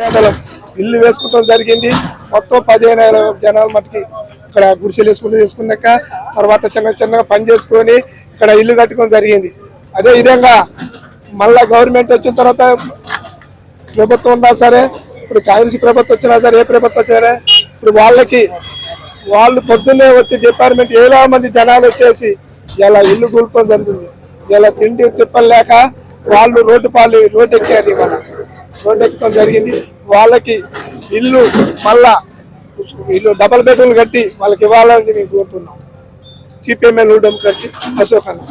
పేదలం ఇల్లు వేసుకోవడం జరిగింది. మొత్తం 15,000 జనాలు మట్టుకి ఇక్కడ గుడిసెలు వేసుకున్నాక తర్వాత చిన్నగా పని చేసుకొని ఇక్కడ ఇల్లు కట్టుకోవడం జరిగింది. అదే విధంగా మళ్ళా గవర్నమెంట్ వచ్చిన తర్వాత ప్రభుత్వం ఉన్నా సరే, ఇప్పుడు కాంగ్రెస్ ప్రభుత్వం వచ్చినా సరే, ఏ ప్రభుత్వం వచ్చినా సరే, ఇప్పుడు వాళ్ళు పొద్దున్నే వచ్చి డిపార్ట్మెంట్ 7,000 మంది జనాలు వచ్చేసి ఇలా ఇల్లు కూలుకోవడం జరిగింది. ఇలా తిండి తిప్పలేక వాళ్ళు రోడ్డు ఎక్కారు. ఇవాళ రోడ్డు ఎక్కడం జరిగింది. వాళ్ళకి మళ్ళా ఇల్లు డబల్ బెడ్రూమ్లు కట్టి వాళ్ళకి ఇవ్వాలని మేము కోరుతున్నాం. సిపిఎంఎల్ డెమోక్రసీ అశోక్ అన్న.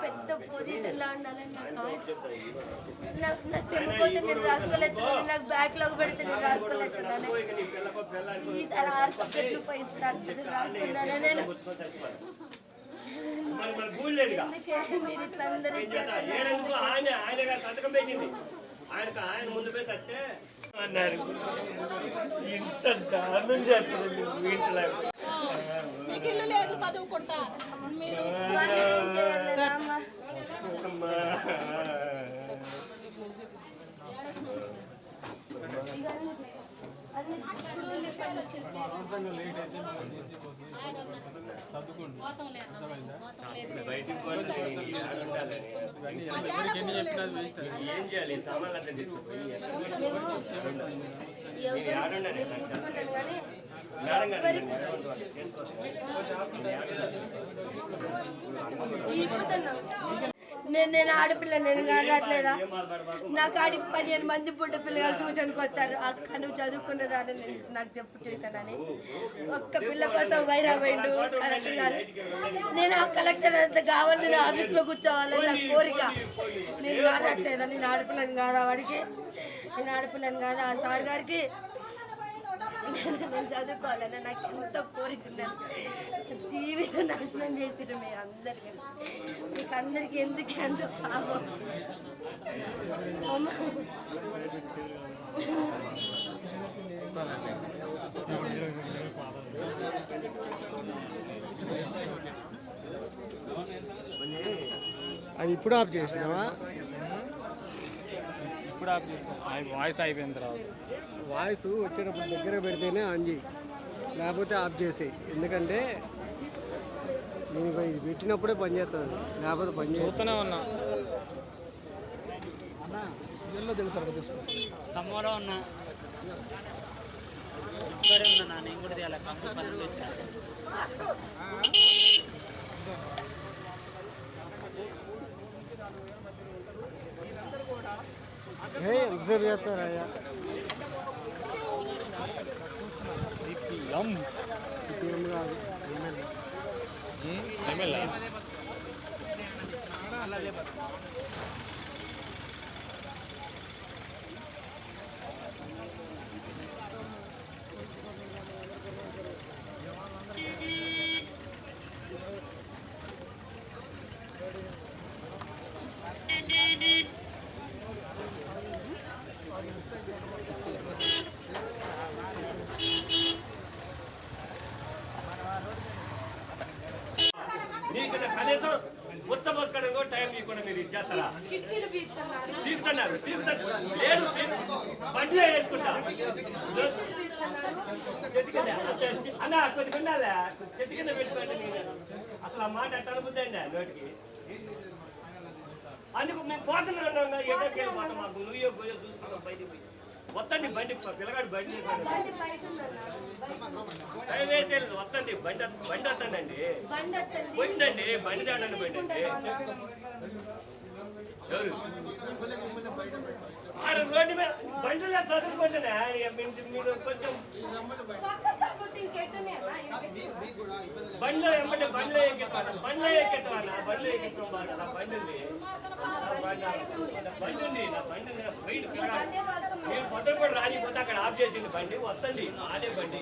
పెద్ద పొజిషన్లో ఉండాలని నా సెమ్ పోతే నేను రాసుకోలేతున్నాను. నాకు బ్యాక్లాగ్ పెడితే నేను రాసుకోలేతున్నాను. ఈసారి 6 సబ్జెక్టులు పోయి రాసుకున్నాను నేను. అందుకే మీరు ఇట్లా అందరూ మీకు ఇల్లు లేదు చదువుకుంటా మీరు ఏం చేయాలి సామాన్లు తీసుకుపోయి నేను ఆడపిల్ల, నేను కానట్లేదా? నా కాడికి 15 మంది పుట్ట పిల్లలు ట్యూషన్కి వస్తారు. అక్క నువ్వు చదువుకున్నదాన్ని నాకు చెప్పు ట్యూషన్ అని. ఒక్క పిల్ల కోసం వైరా పోయిండు కలెక్టర్ గారు. నేను ఆ కలెక్టర్ అంత కావాలి, నేను ఆఫీస్లో కూర్చోవాలని నా కోరిక. నేను కానట్లేదా? నేను ఆడపిల్లని కాదా వాడికి? నేను ఆడపిల్లని కాదా ఆ సార్ గారికి? నేను చదువుకోవాలని నాకు ఎంత కోరిక ఉన్నాను. జీవితం నాశనం చేసిరు మీ అందరికీ. మీకు అందరికీ ఎందుకు ఎంత పాపం. అది ఇప్పుడు ఆఫ్ చేసినావా? ఇప్పుడు ఆఫ్ చేసాను. వాయిస్ అయిపోయిన తర్వాత వాయిస్ వచ్చేటప్పుడు దగ్గర పెడితేనే ఆన్ చేయి, లేకపోతే ఆఫ్ చేసేయి. ఎందుకంటే నేను ఇది పెట్టినప్పుడే పని చేస్తుంది, లేకపోతే పని చూస్తూనే ఉన్నా. ఇల్లు తెలుసు తీసుకో. ఖమ్మంలో ఉన్నా, ఇక్కడే ఉన్నా. నేను కూడా తీయాలి. ఖమ్మం పనులు వచ్చిన ఎంతసేపు చేస్తారు అయ్యా? సిపిఎం కాదు, ఎమ్మెల్యే. కనీసం ఉచ్చబోసుకోవడం కూడా టైం కూడా మీరు ఇచ్చేస్తారా? లేదు బండిలో వేసుకుంటా చెట్టు కింద అన్న కొద్దిగా ఉండాలి. చెట్టు కింద పెట్టుకోండి. నేను అసలు ఆ మాట ఎట్లా అనుకుంది అండి నోటికి. అందుకు మేము పోతున్నాం. ఎక్కడికి వెళ్ళిపోతాం. మాకు నువ్వు గొయ్య చూసుకున్నాం. బయటికి పోయి వస్తుంది బండి. పిల్లగాడు బండి టైం వేస్తే వస్తుంది. బండి వస్తుందండి. పోయిందండి బండి దాడండి. బండి అండి ఎవరు ఆడ రోడ్డు మీద బండిలో చదువుకుంటున్నా. మీరు కొంచెం బండిలో ఏమంటే బండిలో ఎక్కిస్తాను. బండిలో ఎక్కిస్తాను. బండిలో ఎక్కిస్తాం. నా బండి ఉంది. బండి ఉంది. నా బండి నేను పొద్దున కూడా రానిపోతే అక్కడ ఆఫ్ చేసింది బండి. వస్తుంది అదే బండి.